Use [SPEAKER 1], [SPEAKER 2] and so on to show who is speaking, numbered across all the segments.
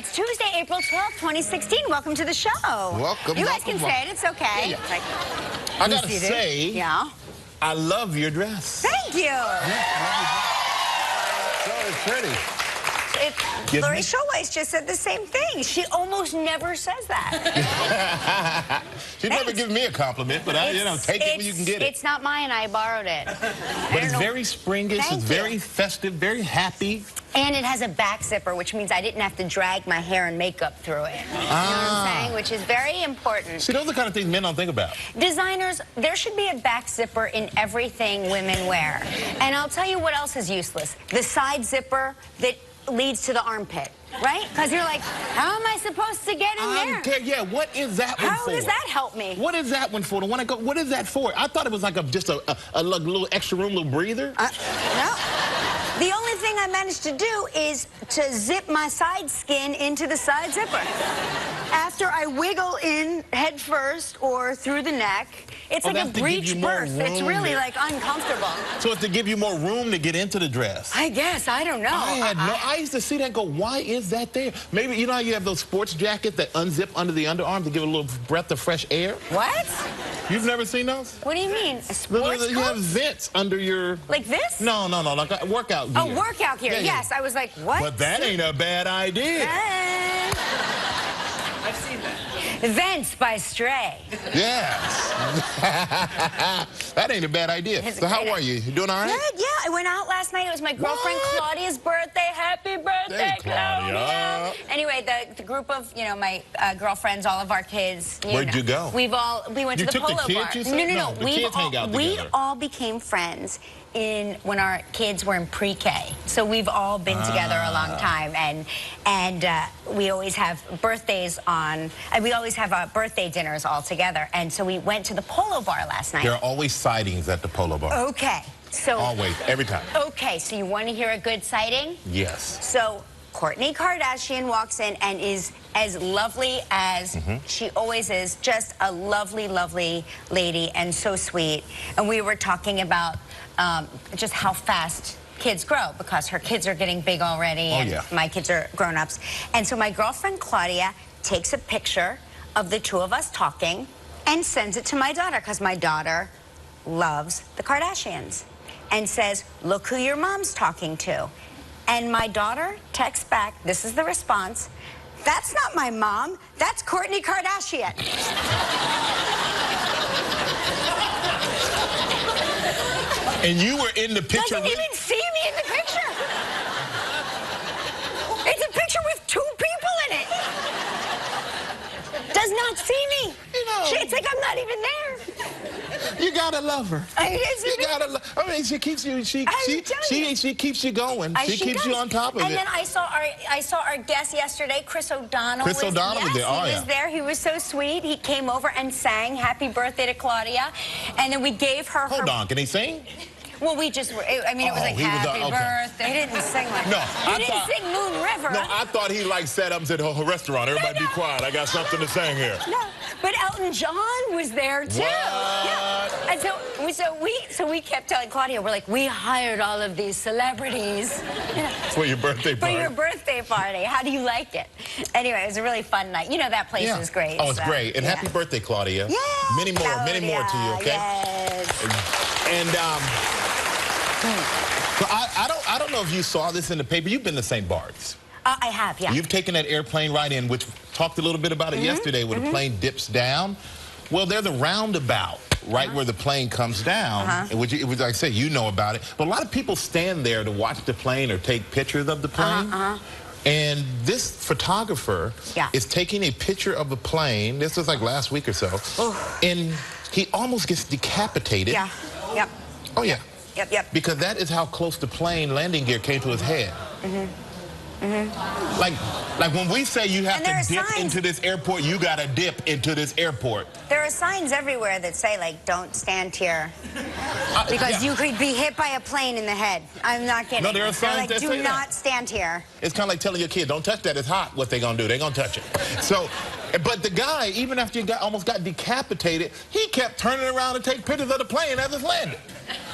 [SPEAKER 1] It's Tuesday, April 12th, 2016. Welcome to the show.
[SPEAKER 2] Welcome.
[SPEAKER 1] You guys can say it. It's okay.
[SPEAKER 2] Yeah. I gotta say,
[SPEAKER 1] yeah,
[SPEAKER 2] I love your dress.
[SPEAKER 1] Thank you.
[SPEAKER 2] So it's pretty.
[SPEAKER 1] Lori Showweiss just said the same thing. She almost never says that.
[SPEAKER 2] She never gives me a compliment, but I, take it when you can get it.
[SPEAKER 1] It's not mine. I borrowed it.
[SPEAKER 2] But it's very springish. It's very festive, very happy.
[SPEAKER 1] And it has a back zipper, which means I didn't have to drag my hair and makeup through it. You know what I'm saying? Which is very important.
[SPEAKER 2] See, those are the kind of things men don't think about.
[SPEAKER 1] Designers, there should be a back zipper in everything women wear. And I'll tell you what else is useless. The side zipper that leads to the armpit, right? Because you're like, how am I supposed to get in there?
[SPEAKER 2] Yeah, what is that one for?
[SPEAKER 1] How does that help me?
[SPEAKER 2] What is that one for? When I go, what is that for? I thought it was like just a little extra room, little breather.
[SPEAKER 1] No. The only thing I managed to do is to zip my side skin into the side zipper. After I wiggle in head first or through the neck, it's like a breech burst. It's really like uncomfortable.
[SPEAKER 2] So it's to give you more room to get into the dress.
[SPEAKER 1] I guess. I don't know.
[SPEAKER 2] I used to see that and go, why is that there? Maybe, you know how you have those sports jackets that unzip under the underarm to give it a little breath of fresh air?
[SPEAKER 1] What?
[SPEAKER 2] You've never seen those?
[SPEAKER 1] What do you mean? A sports
[SPEAKER 2] You have vents under your...
[SPEAKER 1] Like this?
[SPEAKER 2] No, like a workout gear.
[SPEAKER 1] Oh, workout gear. Yeah, yes, I was like, what?
[SPEAKER 2] But that ain't a bad idea.
[SPEAKER 1] I've seen that. Vents by Stray.
[SPEAKER 2] Yes. That ain't a bad idea. So how are you? You doing all right?
[SPEAKER 1] Good, yeah. I went out last night. It was my girlfriend Claudia's birthday. Happy birthday, Claudia. Anyway, the group of, my girlfriends, all of our kids.
[SPEAKER 2] Where'd you go?
[SPEAKER 1] We went to the Polo Bar. No.
[SPEAKER 2] The kids hang out
[SPEAKER 1] we
[SPEAKER 2] together.
[SPEAKER 1] all became friends when our kids were in pre-K. So we've all been together a long time, and we always have birthdays on. We always have our birthday dinners all together. And so we went to the Polo Bar last night.
[SPEAKER 2] There are always sightings at the Polo Bar.
[SPEAKER 1] Okay, so
[SPEAKER 2] always, every time.
[SPEAKER 1] Okay, so you want to hear a good sighting?
[SPEAKER 2] Yes.
[SPEAKER 1] So Kourtney Kardashian walks in and is as lovely as she always is. Just a lovely, lovely lady and so sweet. And we were talking about just how fast kids grow, because her kids are getting big already and my kids are grown-ups. And so my girlfriend Claudia takes a picture of the two of us talking and sends it to my daughter, because my daughter loves the Kardashians, and says, look who your mom's talking to. And my daughter texts back, this is the response, that's not my mom, that's Kourtney Kardashian.
[SPEAKER 2] And you were in the picture.
[SPEAKER 1] Doesn't even see me in the picture. It's a picture with two people in it. Does not see me. It's like I'm not even there.
[SPEAKER 2] You gotta love her. You gotta love. I mean, she keeps you. She keeps you going. She keeps you on top of it.
[SPEAKER 1] And then I saw our guest yesterday, Chris O'Donnell.
[SPEAKER 2] Chris O'Donnell was there.
[SPEAKER 1] He was there. He was so sweet. He came over and sang "Happy Birthday" to Claudia, and then we gave her.
[SPEAKER 2] Hold on, can he sing?
[SPEAKER 1] Well, we just were, I mean, it was like, happy birthday. He didn't sing like
[SPEAKER 2] that. No,
[SPEAKER 1] he didn't sing Moon River.
[SPEAKER 2] No, I thought he set up at a restaurant. Everybody be quiet. I got something to sing here.
[SPEAKER 1] No, but Elton John was there, too.
[SPEAKER 2] What?
[SPEAKER 1] Yeah. And so we kept telling Claudia, we're like, we hired all of these celebrities.
[SPEAKER 2] For your birthday party.
[SPEAKER 1] For your birthday party. How do you like it? Anyway, it was a really fun night. You know, that place is great.
[SPEAKER 2] Oh, it's great. And happy birthday, Claudia.
[SPEAKER 1] Yeah.
[SPEAKER 2] Many more to you, okay?
[SPEAKER 1] Yes.
[SPEAKER 2] And, so I don't know if you saw this in the paper. You've been to St. Bart's.
[SPEAKER 1] I have, yeah.
[SPEAKER 2] You've taken that airplane ride in, which talked a little bit about it yesterday, where the plane dips down. Well, there's a roundabout right where the plane comes down, which like I say, you know about it. But a lot of people stand there to watch the plane or take pictures of the plane. And this photographer is taking a picture of a plane. This was like last week or so. And he almost gets decapitated.
[SPEAKER 1] Yeah, yep.
[SPEAKER 2] Oh, yeah.
[SPEAKER 1] Yep.
[SPEAKER 2] Because that is how close the plane landing gear came to his head. Like when we say you have to dip into this airport, you got to dip into this airport.
[SPEAKER 1] There are signs everywhere that say, like, don't stand here. Because you could be hit by a plane in the head. I'm not kidding.
[SPEAKER 2] No, there are signs that say
[SPEAKER 1] do not stand here.
[SPEAKER 2] It's kind of like telling your kid, don't touch that, it's hot. What they going to do? They going to touch it. So, but the guy, even after he almost got decapitated, he kept turning around to take pictures of the plane as it's landing.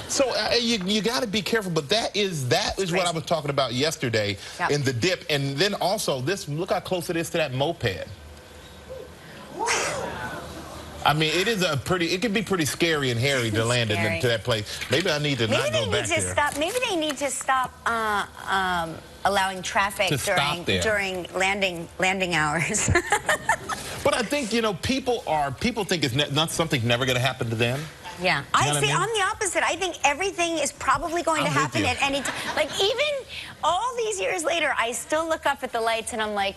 [SPEAKER 2] So you got to be careful, but that is what I was talking about yesterday in the dip. And then also this, look how close it is to that moped. I mean, it can be pretty scary and hairy to land into that place. Maybe I need to not go back there.
[SPEAKER 1] Maybe they need to stop allowing traffic during landing hours.
[SPEAKER 2] But I think, you know, people think it's not something's never going to happen to them.
[SPEAKER 1] Yeah. I'm the opposite. I think everything is probably going to happen at any time. Like, even all these years later, I still look up at the lights and I'm like,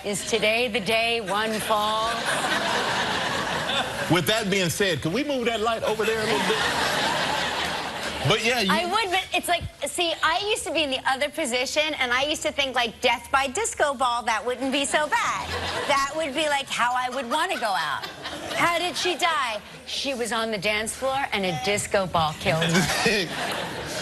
[SPEAKER 1] is today the day one falls?
[SPEAKER 2] With that being said, can we move that light over there a little bit? But yeah,
[SPEAKER 1] I would, but it's like, see, I used to be in the other position, and I used to think, like, death by disco ball, that wouldn't be so bad. That would be, like, how I would want to go out. How did she die? She was on the dance floor, and a disco ball killed her.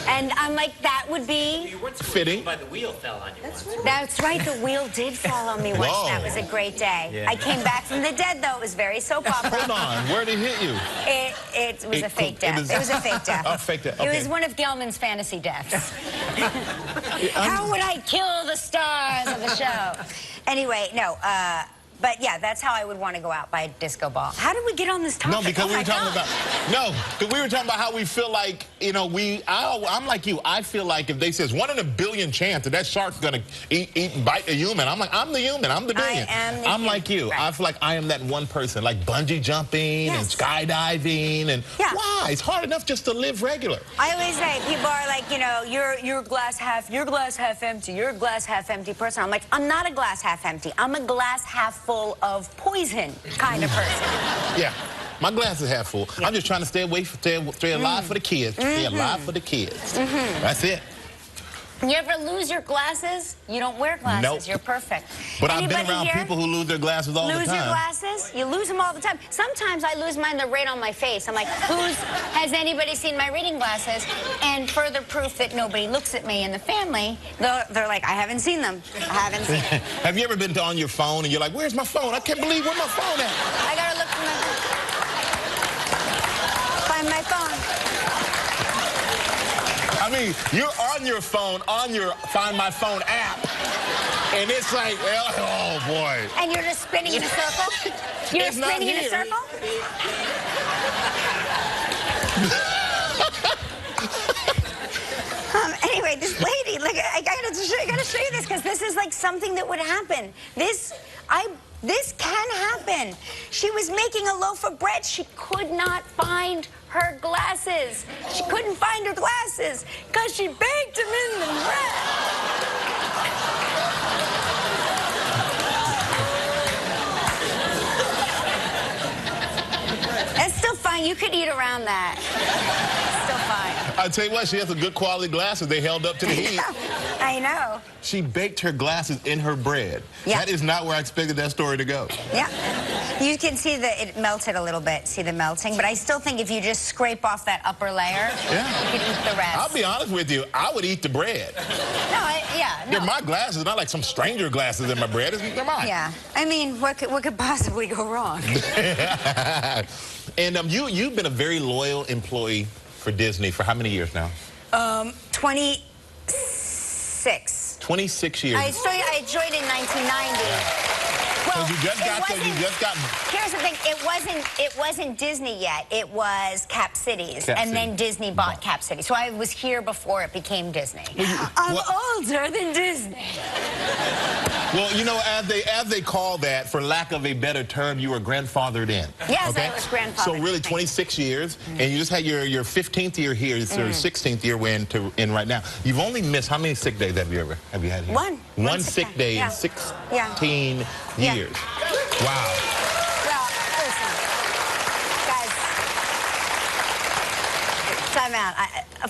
[SPEAKER 1] And I'm like, that would be...
[SPEAKER 3] You weren't
[SPEAKER 2] fitting.
[SPEAKER 3] But the wheel fell on you once.
[SPEAKER 1] That's right, the wheel did fall on me once.
[SPEAKER 2] Whoa.
[SPEAKER 1] That was a great day.
[SPEAKER 2] Yeah.
[SPEAKER 1] I came back from the dead, though. It was very soap opera.
[SPEAKER 2] Hold on, where'd it hit you?
[SPEAKER 1] It was a fake death. It was a fake death.
[SPEAKER 2] Oh, fake death. Okay.
[SPEAKER 1] It was one of Gelman's fantasy deaths. How would I kill the stars of the show? Anyway, no, but yeah, that's how I would want to go out, by a disco ball. How did we get on this topic?
[SPEAKER 2] No, because we were talking about how we feel like, you know, I'm like you. I feel like if they says 1 in a billion chance that shark's gonna eat and bite a human, I'm like, I'm the human. I'm the billion. I'm like you. Right. I feel like I am that one person, like bungee jumping and skydiving and why? It's hard enough just to live regular.
[SPEAKER 1] I always say, people are like, you know, you're glass half empty. You're a glass half empty person. I'm like, I'm not a glass half empty. I'm a glass half full of poison kind of person.
[SPEAKER 2] Yeah, my glass is half full. I'm just trying to stay alive for the kids. Stay alive for the kids. That's it.
[SPEAKER 1] You ever lose your glasses? You don't wear glasses.
[SPEAKER 2] Nope.
[SPEAKER 1] You're perfect.
[SPEAKER 2] But I've been around people who lose their glasses all the time.
[SPEAKER 1] Lose your glasses? You lose them all the time. Sometimes I lose mine, they're right on my face. I'm like, has anybody seen my reading glasses? And further proof that nobody looks at me in the family, they're like, I haven't seen them. I haven't seen them.
[SPEAKER 2] Have you ever been on your phone and you're like, where's my phone? I can't believe where my phone at.
[SPEAKER 1] I gotta look for find my phone.
[SPEAKER 2] I mean, you're on your phone, on your Find My Phone app, and it's like, oh, boy.
[SPEAKER 1] And you're just spinning in a circle? You're spinning in a circle? Anyway, this lady, look, I gotta show you this, because this is like something that would happen. This can happen. She was making a loaf of bread. She could not find her glasses. She couldn't find her glasses because she baked them in the bread. That's still fine. You could eat around that. Still fine.
[SPEAKER 2] I tell you what, she has a good quality glasses. They held up to the heat.
[SPEAKER 1] I know.
[SPEAKER 2] She baked her glasses in her bread. Yeah. That is not where I expected that story to go.
[SPEAKER 1] Yeah. You can see that it melted a little bit, see the melting, but I still think if you just scrape off that upper layer, you could eat the rest.
[SPEAKER 2] I'll be honest with you, I would eat the bread.
[SPEAKER 1] No,
[SPEAKER 2] They're my glasses, not like some stranger glasses in my bread. They're mine.
[SPEAKER 1] Yeah. I mean, what could possibly go wrong?
[SPEAKER 2] And you've been a very loyal employee for Disney for how many years now?
[SPEAKER 1] 26.
[SPEAKER 2] 26 years.
[SPEAKER 1] I joined in 1990. Well,
[SPEAKER 2] you just got.
[SPEAKER 1] Here's the thing: it wasn't Disney yet. It was Cap Cities, and then Disney bought Cap City. So I was here before it became Disney. I'm older than Disney.
[SPEAKER 2] Well, you know, as they call that, for lack of a better term, you were grandfathered in.
[SPEAKER 1] Yes, I was grandfathered.
[SPEAKER 2] So really 26 years, and you just had your 15th year here, it's your 16th year we're in right now. You've only missed, how many sick days have you had here? One sick day in 16 years. Wow.
[SPEAKER 1] Well, listen, guys, time out.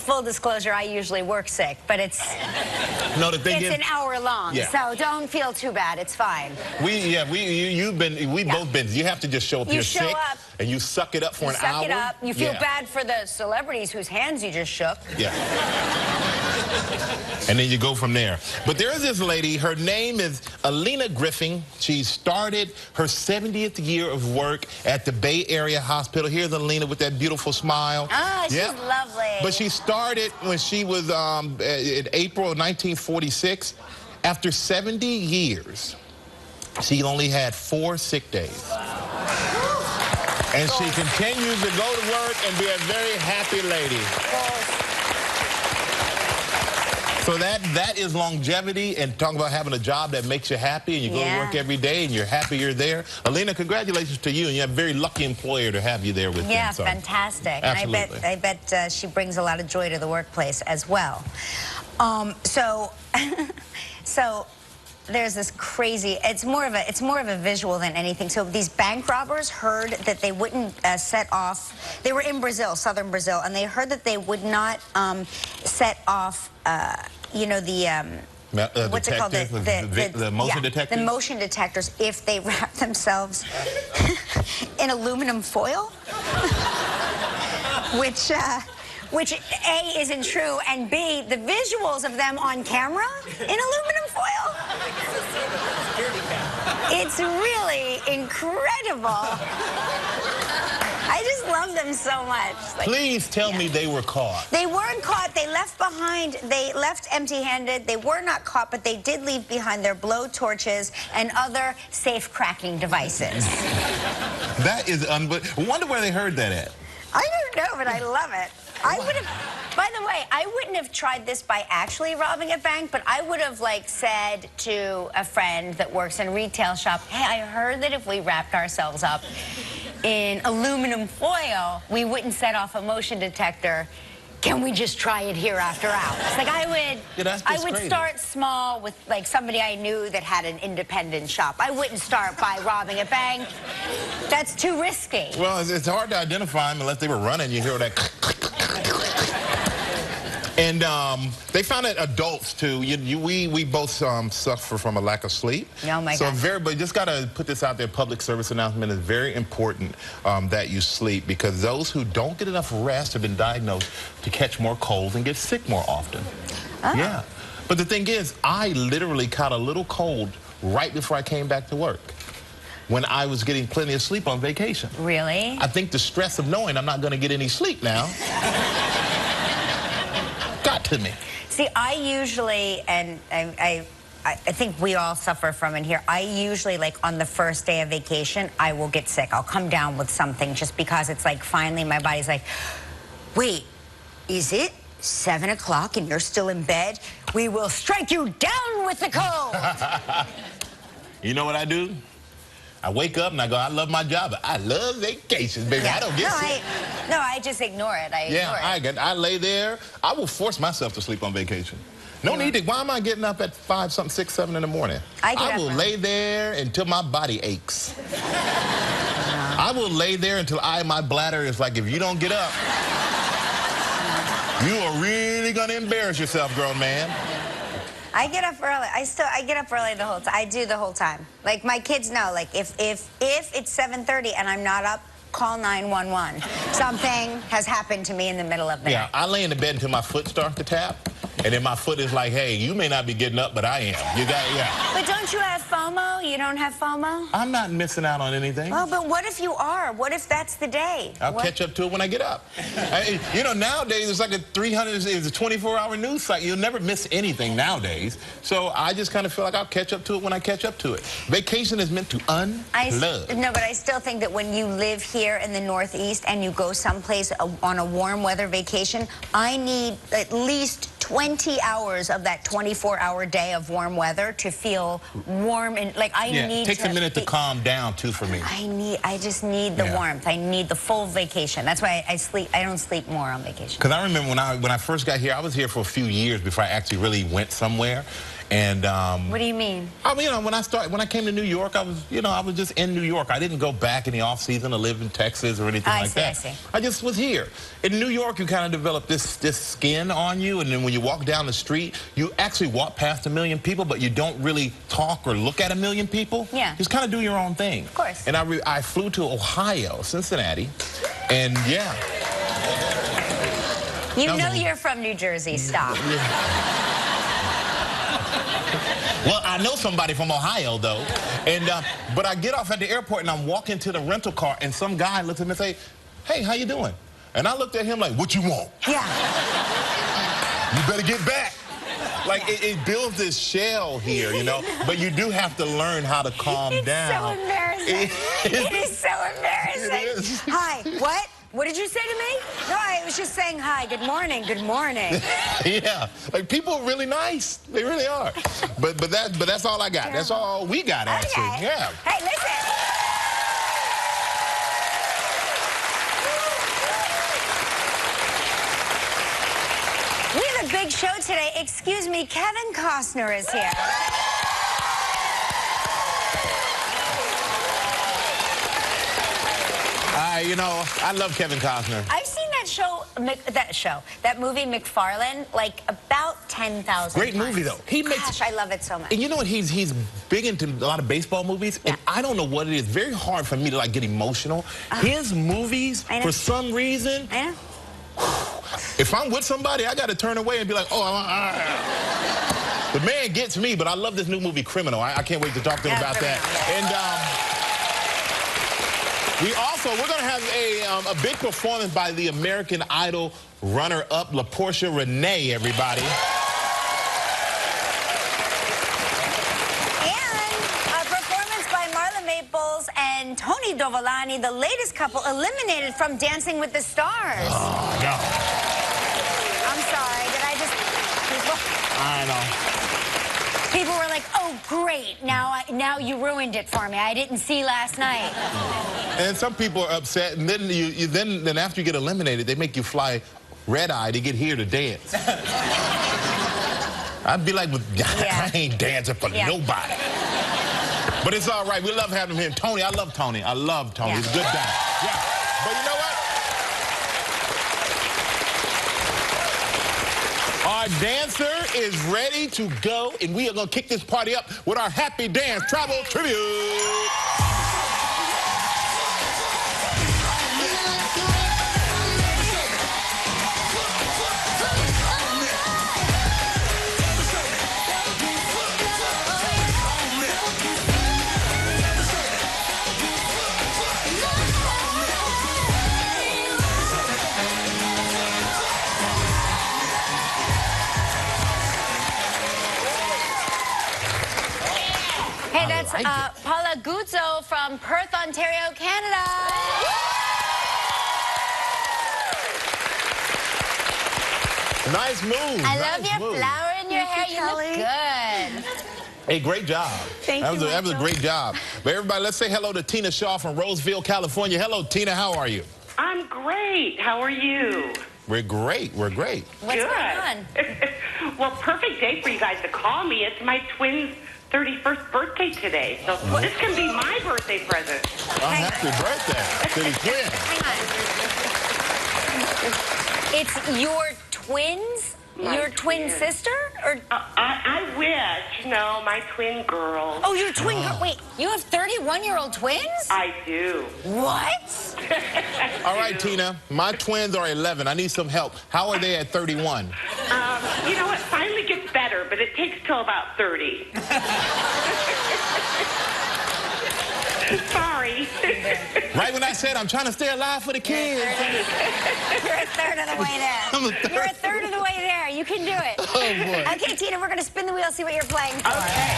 [SPEAKER 1] Full disclosure, I usually work sick, but it's an hour long, so don't feel too bad. It's fine.
[SPEAKER 2] Both been. You have to just show up. You're sick, and you suck it up for an hour.
[SPEAKER 1] You suck it up. You feel bad for the celebrities whose hands you just shook.
[SPEAKER 2] Yeah. And then you go from there. But there is this lady, her name is Alina Griffin. She started her 70th year of work at the Bay Area Hospital. Here's Alina with that beautiful smile.
[SPEAKER 1] Oh, she's lovely.
[SPEAKER 2] But she started when she was in April of 1946. After 70 years, she only had 4 sick days. And she continues to go to work and be a very happy lady. So that is longevity, and talking about having a job that makes you happy, and you go to work every day and you're happy you're there. Alina, congratulations to you, and you have a very lucky employer to have you there with them.
[SPEAKER 1] Yeah,
[SPEAKER 2] so.
[SPEAKER 1] fantastic.
[SPEAKER 2] Absolutely.
[SPEAKER 1] And I bet she brings a lot of joy to the workplace as well. So there's this crazy, it's more of a visual than anything. So these bank robbers heard that they wouldn't set off, they were in Brazil, southern Brazil, and they heard that they would not set off, you know, what's it called?
[SPEAKER 2] The motion detectors?
[SPEAKER 1] The motion detectors if they wrap themselves in aluminum foil, which A, isn't true, and B, the visuals of them on camera in aluminum foil, it's really incredible. I just love them so much. Like,
[SPEAKER 2] please tell me they were caught.
[SPEAKER 1] They weren't caught. They left behind, they left empty-handed. They were not caught, but they did leave behind their blow torches and other safe-cracking devices.
[SPEAKER 2] That is unbelievable. I wonder where they heard that at.
[SPEAKER 1] I don't know, but I love it. I would have, by the way, I wouldn't have tried this by actually robbing a bank, but I would have, like, said to a friend that works in a retail shop, hey, I heard that if we wrapped ourselves up in aluminum foil, we wouldn't set off a motion detector. Can we just try it here after hours? Like, I would start small with, like, somebody I knew that had an independent shop. I wouldn't start by robbing a bank. That's too risky.
[SPEAKER 2] Well, it's hard to identify them unless they were running. You hear that. And they found that adults, too, we both suffer from a lack of sleep.
[SPEAKER 1] Oh, my
[SPEAKER 2] so
[SPEAKER 1] God.
[SPEAKER 2] everybody just got to put this out there. Public service announcement is very important that you sleep, because those who don't get enough rest have been diagnosed to catch more colds and get sick more often.
[SPEAKER 1] Oh.
[SPEAKER 2] Yeah. But the thing is, I literally caught a little cold right before I came back to work, when I was getting plenty of sleep on vacation.
[SPEAKER 1] Really?
[SPEAKER 2] I think the stress of knowing I'm not going to get any sleep now got to me.
[SPEAKER 1] See, I usually, and I think we all suffer from it here, I usually, like, on the first day of vacation, I will get sick. I'll come down with something just because it's like, finally, my body's like, wait, is it 7 o'clock and you're still in bed? We will strike you down with the cold.
[SPEAKER 2] You know what I do? I wake up and I go, I love my job, but I love vacations, baby.
[SPEAKER 1] Yeah.
[SPEAKER 2] I don't get sick.
[SPEAKER 1] No, I just ignore it.
[SPEAKER 2] I lay there. I will force myself to sleep on vacation. No need to. Why am I getting up at 5, 6, 7 in the morning? I will lay there until my body aches. I will lay there until my bladder is like, if you don't get up, you are really going to embarrass yourself, grown man.
[SPEAKER 1] I get up early. I get up early the whole time. I do the whole time. Like, my kids know, like, if it's 7:30 and I'm not up, call 911. Something has happened to me in the middle of the night.
[SPEAKER 2] Yeah, I lay in the bed until my foot starts to tap. And then my foot is like, hey, you may not be getting up, but I am. You got it, yeah.
[SPEAKER 1] But don't you have FOMO? You don't have FOMO?
[SPEAKER 2] I'm not missing out on anything.
[SPEAKER 1] Oh, but what if you are? What if that's the day?
[SPEAKER 2] I'll catch up to it when I get up. You know, nowadays, it's like a 24-hour news cycle. You'll never miss anything nowadays. So I just kind of feel like I'll catch up to it when I catch up to it. Vacation is meant to unplug.
[SPEAKER 1] No, but I still think that when you live here in the Northeast and you go someplace on a warm weather vacation, I need at least 20 hours of that 24-hour day of warm weather to feel warm, and like I need.
[SPEAKER 2] It takes a minute to calm down too for me.
[SPEAKER 1] I just need the warmth. I need the full vacation. That's why I don't sleep more on vacation.
[SPEAKER 2] Because I remember when I first got here, I was here for a few years before I actually really went somewhere. And
[SPEAKER 1] what do you mean?
[SPEAKER 2] I mean, you know, when I came to New York, I was just in New York. I didn't go back in the off season to live in Texas or anything like that. I see. I just was here. In New York, you kind of develop this skin on you, and then when you walk down the street, you actually walk past 1 million people, but you don't really talk or look at 1 million people.
[SPEAKER 1] Yeah.
[SPEAKER 2] Just kind of do your own thing.
[SPEAKER 1] Of course.
[SPEAKER 2] And I flew to Ohio, Cincinnati, and yeah.
[SPEAKER 1] You know you're from New Jersey. Stop.
[SPEAKER 2] Well, I know somebody from Ohio, though. And but I get off at the airport, and I'm walking to the rental car, and some guy looks at me and say, "Hey, how you doing?" And I looked at him like, "What you want?"
[SPEAKER 1] Yeah.
[SPEAKER 2] You better get back. Like, it builds this shell here, you know, but you do have to learn how to calm down.
[SPEAKER 1] It's so embarrassing. It is so embarrassing.
[SPEAKER 2] It is.
[SPEAKER 1] Hi, what? What did you say to me? No, I was just saying hi, good morning, good morning.
[SPEAKER 2] Yeah, like people are really nice. They really are. But that's all I got. That's all we got, actually.
[SPEAKER 1] Okay.
[SPEAKER 2] Yeah.
[SPEAKER 1] Hey, listen. We have a big show today. Excuse me, Kevin Costner is here.
[SPEAKER 2] You know, I love Kevin Costner.
[SPEAKER 1] I've seen that movie McFarlane, like about 10,000
[SPEAKER 2] Great
[SPEAKER 1] times.
[SPEAKER 2] movie, though.
[SPEAKER 1] Gosh, I love it so much.
[SPEAKER 2] And you know what? He's big into a lot of baseball movies, and I don't know what it is. Very hard for me to like get emotional. His movies, for some reason,
[SPEAKER 1] I know.
[SPEAKER 2] if I'm with somebody, I got to turn away and be like, oh, the man gets me. But I love this new movie, Criminal. I can't wait to talk to him about that. And we're going to have a big performance by the American Idol runner-up, LaPortia Renee, everybody.
[SPEAKER 1] And a performance by Marla Maples and Tony Dovolani, the latest couple eliminated from Dancing with the Stars.
[SPEAKER 2] Oh, no.
[SPEAKER 1] I'm sorry, did I just...
[SPEAKER 2] I know.
[SPEAKER 1] People were like, oh, great, now you ruined it for me. I didn't see last night.
[SPEAKER 2] And some people are upset, and then then after you get eliminated, they make you fly red-eye to get here to dance. I'd be like, I ain't dancing for nobody. But it's all right. We love having him here. Tony, I love Tony. I love Tony. He's a good guy. Yeah. But you know what? Our dancer is ready to go, and we are going to kick this party up with our Happy Dance Travel Tribute.
[SPEAKER 1] Hey, that's Paula Guzzo from Perth, Ontario, Canada.
[SPEAKER 2] Nice move.
[SPEAKER 1] I love your flower in your hair. You look good.
[SPEAKER 2] Hey, great job.
[SPEAKER 1] Thank you,
[SPEAKER 2] That was a great job. But everybody, let's say hello to Tina Shaw from Roseville, California. Hello, Tina. How are you?
[SPEAKER 3] I'm great. How are you?
[SPEAKER 2] We're great. We're great.
[SPEAKER 1] What's going on?
[SPEAKER 3] Well, perfect day for you guys to call me. It's my twins' 31st birthday today. So this can be my birthday present.
[SPEAKER 2] Happy birthday to the twins.
[SPEAKER 1] Hang on. It's your twins? Your twin sister? Or
[SPEAKER 3] I wish. No, my twin girl.
[SPEAKER 1] oh, your twin girl. Wait, you have 31-year-old twins?
[SPEAKER 3] I do.
[SPEAKER 1] What?
[SPEAKER 2] All right, Tina. My twins are 11. I need some help. How are they at 31?
[SPEAKER 3] You know, it finally gets better, but it takes till about 30. Sorry.
[SPEAKER 2] Right when I said I'm trying to stay alive for the kids.
[SPEAKER 1] You're a third of the way there. You're a third of the way there. You can do it.
[SPEAKER 2] Oh, boy.
[SPEAKER 1] Okay, Tina, we're going to spin the wheel, see what you're playing for.
[SPEAKER 3] Okay.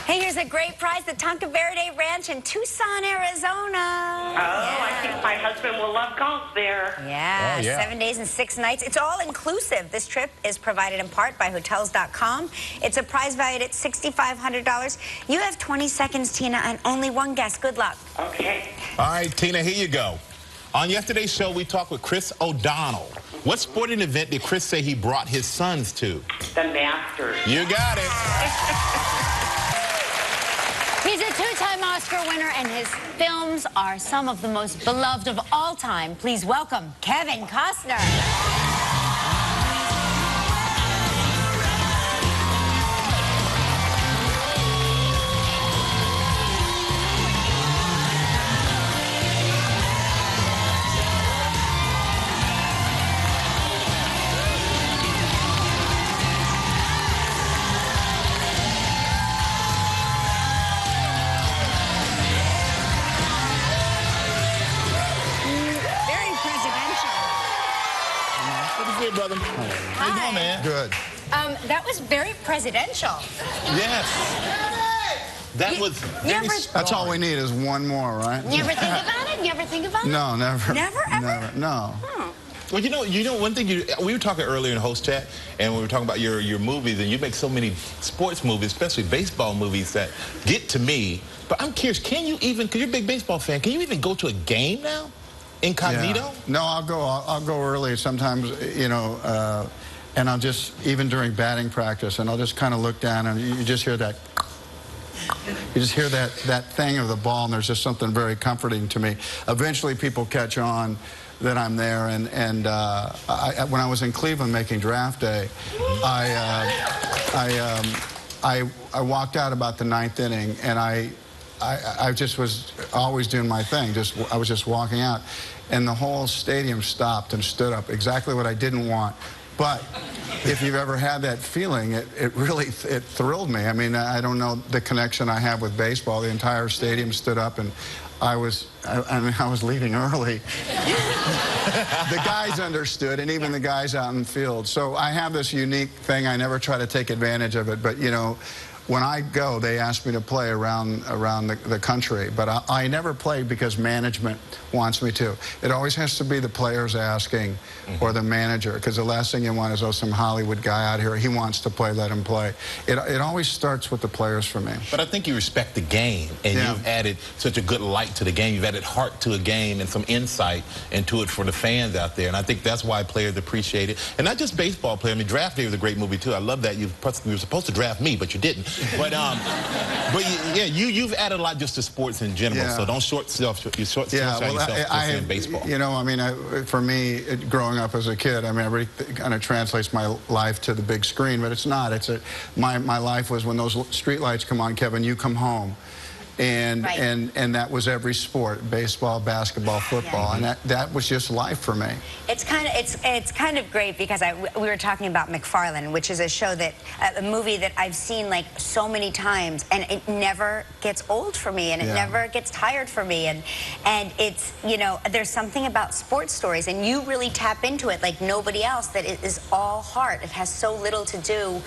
[SPEAKER 1] Hey, here's a great prize, the Tonka Verde Ranch in Tucson, Arizona.
[SPEAKER 3] Oh, I think my husband will love golf there.
[SPEAKER 1] Yeah,
[SPEAKER 2] Oh, yeah.
[SPEAKER 1] 7 days and 6 nights. It's all inclusive. This trip is provided in part by Hotels.com. It's a prize valued at $6,500. You have 20 seconds, Tina, and only one guess. Good luck.
[SPEAKER 3] Okay.
[SPEAKER 2] All right, Tina, here you go. On yesterday's show, we talked with Chris O'Donnell. What sporting event did Chris say he brought his sons to?
[SPEAKER 3] The Masters.
[SPEAKER 2] You got it.
[SPEAKER 1] He's a two-time Oscar winner, and his films are some of the most beloved of all time. Please welcome Kevin Costner.
[SPEAKER 2] brother. How you doing, man?
[SPEAKER 4] Good.
[SPEAKER 1] That was very presidential.
[SPEAKER 2] Yes. That was very
[SPEAKER 4] That's all we need is one more, right?
[SPEAKER 1] You ever think about it? You ever think about it?
[SPEAKER 4] No, never.
[SPEAKER 1] Never, ever?
[SPEAKER 4] Never, no.
[SPEAKER 2] Well, you know, one thing we were talking earlier in host chat, and we were talking about your movies, and you make so many sports movies, especially baseball movies, that get to me. But I'm curious, can you even? Because you're a big baseball fan, can you even go to a game now, incognito?
[SPEAKER 4] Yeah. No, I'll go early sometimes, you know, and I'll just even during batting practice, and I'll just kind of look down, and you just hear that. You just hear that thing of the ball, and there's just something very comforting to me. Eventually, people catch on that I'm there, and when I was in Cleveland making draft day, I walked out about the 9th inning, and I just was always doing my thing. I was just walking out, and the whole stadium stopped and stood up. Exactly what I didn't want. But if you've ever had that feeling, it really thrilled me. I mean, I don't know the connection I have with baseball. The entire stadium stood up, and I was leaving early. The guys understood, and even the guys out in the field. So I have this unique thing. I never try to take advantage of it, but you know, when I go, they ask me to play around the country, but I never play because management wants me to. It always has to be the players asking or the manager, because the last thing you want is, oh, some Hollywood guy out here, he wants to play, let him play. It always starts with the players for me.
[SPEAKER 2] But I think you respect the game, and you've added such a good light to the game. You've added heart to a game and some insight into it for the fans out there, and I think that's why players appreciate it. And not just baseball players. I mean, Draft Day was a great movie, too. I love that. You were supposed to draft me, but you didn't. But yeah, you've added a lot just to sports in general. So don't short yourself yourself in baseball.
[SPEAKER 4] You know, I mean, for me, growing up as a kid, I mean, everything kind of translates my life to the big screen, but it's not. My life was when those street lights come on, Kevin, you come home. And that was every sport: baseball, basketball, football, and that was just life for me.
[SPEAKER 1] It's kind of great because we were talking about McFarlane, which is a movie that I've seen like so many times, and it never gets old for me, and it never gets tired for me, and it's, you know, there's something about sports stories, and you really tap into it like nobody else. That it is all heart. It has so little to do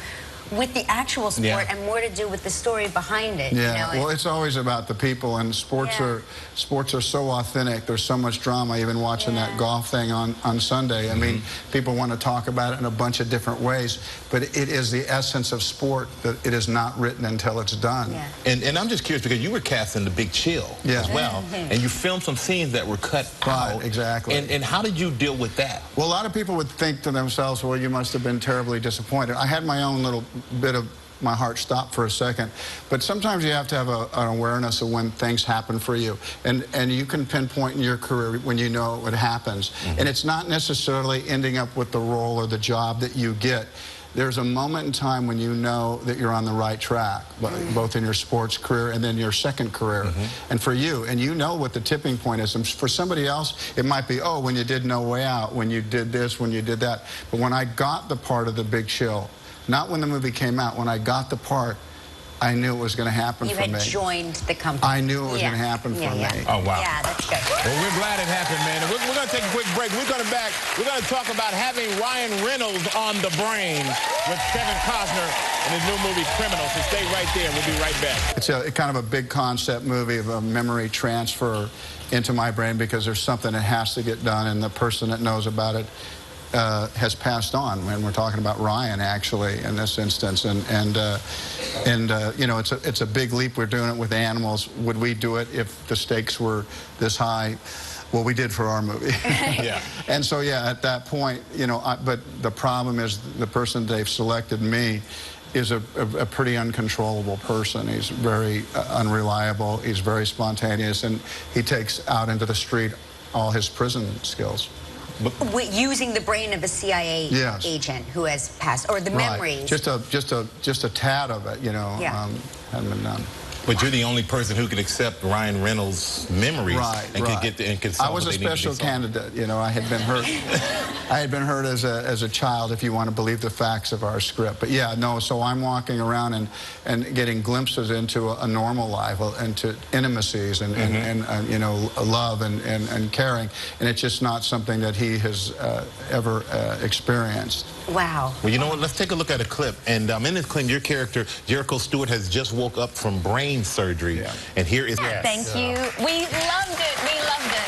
[SPEAKER 1] with the actual sport and more to do with the story behind it.
[SPEAKER 4] Yeah,
[SPEAKER 1] you know?
[SPEAKER 4] Well, it's always about the people, and sports are so authentic. There's so much drama. Even watching that golf thing on Sunday. I mean, people want to talk about it in a bunch of different ways, but it is the essence of sport that it is not written until it's done.
[SPEAKER 2] And I'm just curious, because you were cast in The Big Chill as well, and you filmed some scenes that were cut out.
[SPEAKER 4] Exactly.
[SPEAKER 2] And how did you deal with that?
[SPEAKER 4] Well, a lot of people would think to themselves, well, you must have been terribly disappointed. I had my own little bit of my heart stop for a second, but sometimes you have to have an awareness of when things happen for you, and you can pinpoint in your career when you know it happens, and it's not necessarily ending up with the role or the job that you get. There's a moment in time when you know that you're on the right track, both in your sports career and then your second career. And for you, and you know what the tipping point is. And for somebody else, it might be, oh, when you did No Way Out, when you did this, when you did that. But when I got the part of The Big Chill, not when the movie came out, when I got the part, I knew it was going to happen for me.
[SPEAKER 1] You had joined the company.
[SPEAKER 4] I knew it was going to happen for me.
[SPEAKER 2] Oh, wow.
[SPEAKER 1] Yeah, that's good.
[SPEAKER 2] Well, we're glad it happened, man. And we're going to take a quick break. We're going to talk about having Ryan Reynolds on the brain with Kevin Costner in his new movie, Criminal. So stay right there. We'll be right back.
[SPEAKER 4] It's a kind of a big concept movie of a memory transfer into my brain, because there's something that has to get done, and the person that knows about it has passed on, and we're talking about Ryan actually in this instance, and you know, it's a big leap. We're doing it with animals. Would we do it if the stakes were this high? Well, we did for our movie. And so at that point, you know, but the problem is the person they've selected, me, is a pretty uncontrollable person. He's very unreliable. He's very spontaneous, and he takes out into the street all his prison skills.
[SPEAKER 1] Using the brain of a CIA agent who has passed, or the memories.
[SPEAKER 4] Just a tad of it, you know, hadn't been done.
[SPEAKER 2] But you're the only person who can accept Ryan Reynolds' memories and can get and can solve
[SPEAKER 4] I was a special candidate. You know, I had been hurt. I had been hurt as a child, if you want to believe the facts of our script. But yeah, no. So I'm walking around and getting glimpses into a normal life, into intimacies and you know, love and caring, and it's just not something that he has ever experienced.
[SPEAKER 1] Wow.
[SPEAKER 2] Well, you know what? Let's take a look at a clip. And in this clip, your character, Jericho Stewart, has just woke up from brain surgery. Yeah. And here is...
[SPEAKER 1] Thank you. We loved it. We loved it.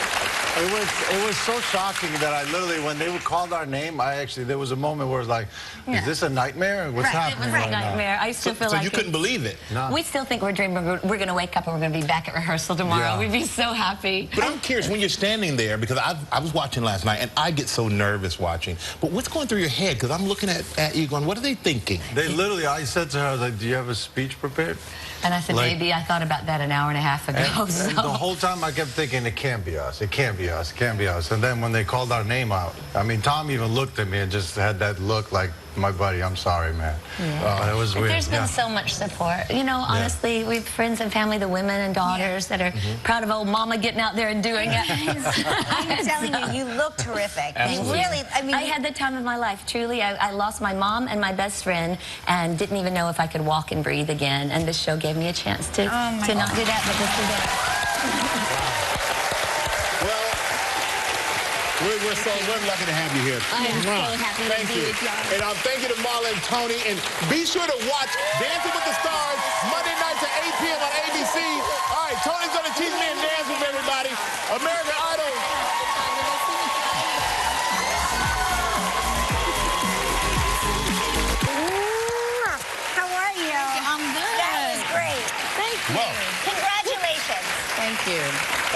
[SPEAKER 5] It was so shocking that I literally, when they called our name, there was a moment where it was like, is this a nightmare? What's happening
[SPEAKER 1] It was
[SPEAKER 5] right
[SPEAKER 1] a nightmare.
[SPEAKER 5] now?
[SPEAKER 1] I still feel like
[SPEAKER 2] you couldn't believe it?
[SPEAKER 5] No.
[SPEAKER 1] We still think we're dreaming. We're going to wake up and we're going to be back at rehearsal tomorrow.
[SPEAKER 5] Yeah.
[SPEAKER 1] We'd be so happy.
[SPEAKER 2] But I'm curious, when you're standing there, because I was watching last night, and I get so nervous watching, but what's going through your head? Because I'm looking at you going, what are they thinking?
[SPEAKER 5] They literally, I said to her, like, do you have a speech prepared?
[SPEAKER 1] And I said, maybe. I thought about that an hour and a half ago.
[SPEAKER 5] And the whole time I kept thinking, it can't be us. It can't be us. It can't be us. And then when they called our name out, I mean, Tom even looked at me and just had that look like, my buddy, I'm sorry, man. It was weird.
[SPEAKER 1] There's been so much support. You know, honestly, we have friends and family, the women and daughters that are proud of old mama getting out there and doing it.
[SPEAKER 6] I'm telling you, you look terrific. You really, I mean,
[SPEAKER 1] I had the time of my life, truly. I lost my mom and my best friend and didn't even know if I could walk and breathe again. And this show gave me a chance to not do that, but just to do it.
[SPEAKER 2] We're lucky to have you here.
[SPEAKER 1] I am so happy to be with y'all.
[SPEAKER 2] And thank you to Marla and Tony. And be sure to watch Dancing with the Stars Monday nights at 8 p.m. on ABC. All right, Tony's going to teach me and dance with everybody. American Idol.
[SPEAKER 6] how are you?
[SPEAKER 1] I'm good.
[SPEAKER 6] That was great.
[SPEAKER 1] Thank you.
[SPEAKER 2] Well,
[SPEAKER 6] Congratulations.
[SPEAKER 1] Thank you.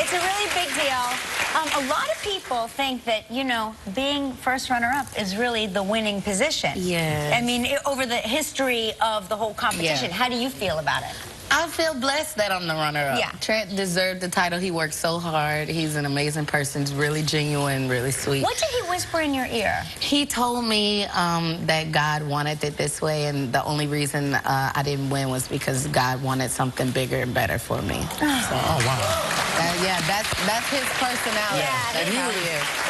[SPEAKER 6] It's a really big deal. A lot of people think that, you know, being first runner-up is really the winning position.
[SPEAKER 1] Yes.
[SPEAKER 6] I mean, over the history of the whole competition, how do you feel about it?
[SPEAKER 7] I feel blessed that I'm the runner-up.
[SPEAKER 6] Yeah.
[SPEAKER 7] Trent deserved the title. He worked so hard. He's an amazing person. He's really genuine, really sweet.
[SPEAKER 6] What did he whisper in your ear?
[SPEAKER 7] He told me that God wanted it this way, and the only reason I didn't win was because God wanted something bigger and better for me.
[SPEAKER 2] oh, wow.
[SPEAKER 7] Yeah, that's his personality.
[SPEAKER 6] Yeah,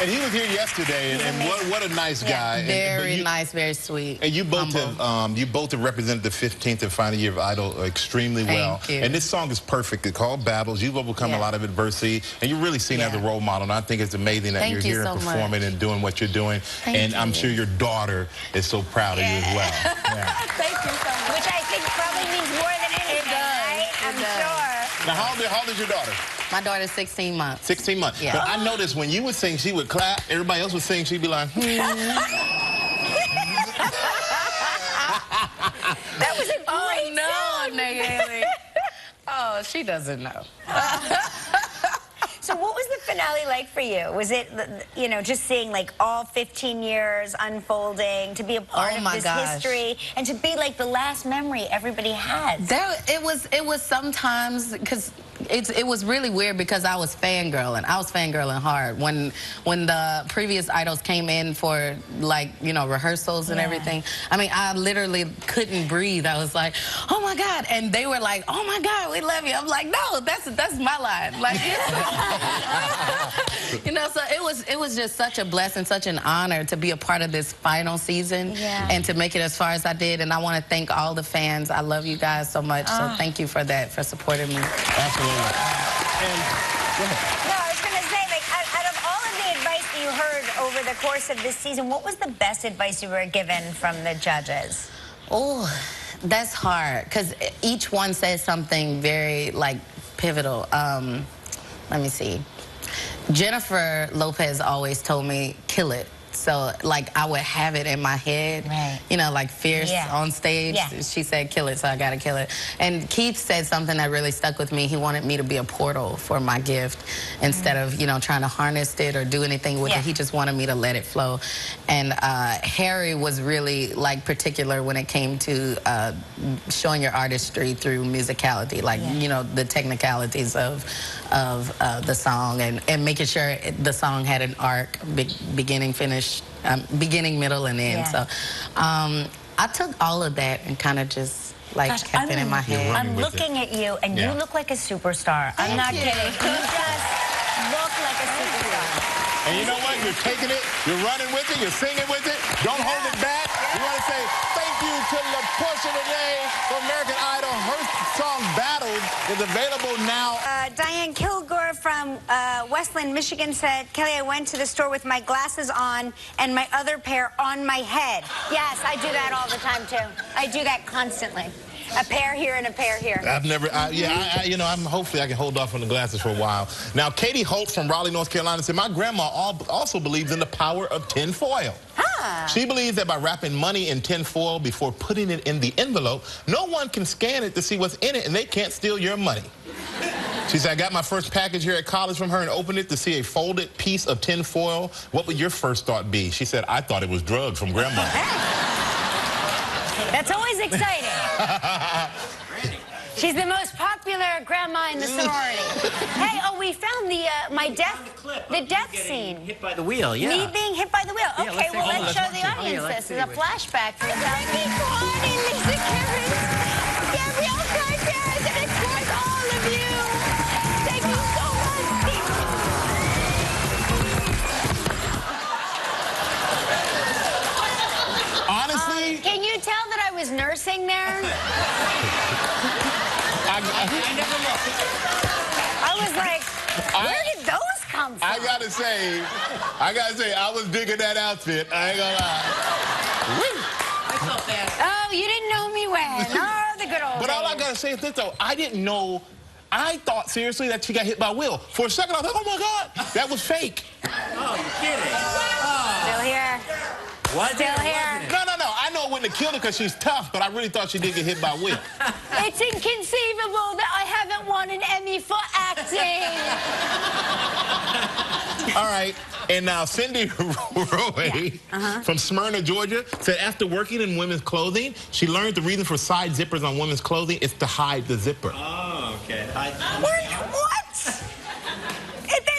[SPEAKER 2] And he was here yesterday, and what a nice guy.
[SPEAKER 7] Very nice, very sweet.
[SPEAKER 2] And you both have represented the 15th and final year of Idol extremely well.
[SPEAKER 7] Thank you.
[SPEAKER 2] And this song is perfect. It's called Battles. You've overcome a lot of adversity, and you're really seen as a role model. And I think it's amazing that you're here and performing and doing what you're doing. And I'm sure your daughter is so proud of you as well.
[SPEAKER 6] Thank you so much. Which I think probably means more than anything, right? I'm sure.
[SPEAKER 2] Now, how old is your daughter?
[SPEAKER 7] My daughter's 16 months. 16 months.
[SPEAKER 2] Yeah. But I noticed when you would sing, she would clap. Everybody else would sing, she'd be like,
[SPEAKER 6] That was a great song.
[SPEAKER 7] Nayeli. Oh, she doesn't know.
[SPEAKER 6] So what was the finale like for you? Was it, you know, just seeing like all 15 years unfolding, to be a part of this history, and to be like the last memory everybody has?
[SPEAKER 7] It was sometimes, because it was really weird because I was fangirling. I was fangirling hard. When the previous idols came in for, like, you know, rehearsals and everything, I mean, I literally couldn't breathe. I was like, oh my God. And they were like, oh my God, we love you. I'm like, no, that's my line. Like, you know, so it was just such a blessing, such an honor to be a part of this final season and to make it as far as I did. And I want to thank all the fans. I love you guys so much. So thank you for that, for supporting me.
[SPEAKER 2] Absolutely. And go ahead.
[SPEAKER 6] No, I was going to say, like, out of all of the advice that you heard over the course of this season, what was the best advice you were given from the judges?
[SPEAKER 7] Oh, that's hard, because each one says something very, like, pivotal. Let me see. Jennifer Lopez always told me, kill it. So, like, I would have it in my head, you know, like Fierce on stage. She said, kill it, so I got to kill it. And Keith said something that really stuck with me. He wanted me to be a portal for my gift instead of, you know, trying to harness it or do anything with it. He just wanted me to let it flow. And Harry was really, like, particular when it came to showing your artistry through musicality, like, you know, the technicalities of the song and making sure the song had an arc, beginning, finish, beginning, middle, and end. So I took all of that and kind of just like
[SPEAKER 6] Gosh,
[SPEAKER 7] kept it in my head.
[SPEAKER 6] I'm looking at you, and you look like a superstar. I'm not kidding. You just look like a superstar.
[SPEAKER 2] And you know what? You're taking it, you're running with it, you're singing with it. Don't hold it back. We want to say thank you to LaPusha today for American Idol. Her song Battled is available now.
[SPEAKER 1] Diane Kilgore from Westland, Michigan said, Kelly, I went to the store with my glasses on and my other pair on my head. Yes, I do that all the time, too. I do that constantly. A pair here and a pair here.
[SPEAKER 2] I've never, you know, hopefully I can hold off on the glasses for a while. Now, Katie Holt from Raleigh, North Carolina said, my grandma also believes in the power of tin foil. She believes that by wrapping money in tin foil before putting it in the envelope, no one can scan it to see what's in it and they can't steal your money. She said, I got my first package here at college from her and opened it to see a folded piece of tin foil. What would your first thought be? She said, I thought it was drugs from grandma.
[SPEAKER 1] That's always exciting. She's the most popular grandma in the sorority. Hey, we found the death scene.
[SPEAKER 8] Hit by the wheel, yeah.
[SPEAKER 1] Me being hit by the whheel.
[SPEAKER 8] Yeah,
[SPEAKER 1] Okay, well, let's show the
[SPEAKER 8] watch it.
[SPEAKER 1] audience
[SPEAKER 8] Let's
[SPEAKER 1] this. It's a flashback from the Gabrielle Carey, and of course all of you. Thank you so much.
[SPEAKER 2] Honestly,
[SPEAKER 1] Can you tell that I was nursing there?
[SPEAKER 2] I never looked.
[SPEAKER 1] I was like, where did those come from?
[SPEAKER 2] I gotta say, I was digging that outfit. I ain't gonna lie.
[SPEAKER 8] I felt bad.
[SPEAKER 1] Oh, you didn't know me when. Oh, the good old
[SPEAKER 2] But all I
[SPEAKER 1] days.
[SPEAKER 2] gotta say is this, though. I didn't know. I thought seriously that she got hit by a wheel. For a second, I was like, oh my God, that was fake.
[SPEAKER 8] Oh, you're kidding. Oh.
[SPEAKER 1] Still here.
[SPEAKER 8] Was
[SPEAKER 1] Still
[SPEAKER 8] it or
[SPEAKER 1] here.
[SPEAKER 8] wasn't it?
[SPEAKER 2] No. I know it wouldn't have killed her because she's tough, but I really thought she did get hit by a wheel.
[SPEAKER 1] It's inconceivable that I haven't won an Emmy for acting.
[SPEAKER 2] All right. And now Cindy Roy from Smyrna, Georgia, said after working in women's clothing, she learned the reason for side zippers on women's clothing is to hide the zipper.
[SPEAKER 8] Oh, okay.
[SPEAKER 1] What?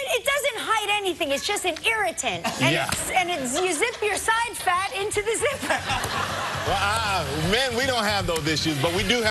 [SPEAKER 1] It doesn't hide anything. It's just an irritant. And you zip your side fat into the zipper.
[SPEAKER 2] Well, men, we don't have those issues, but we do have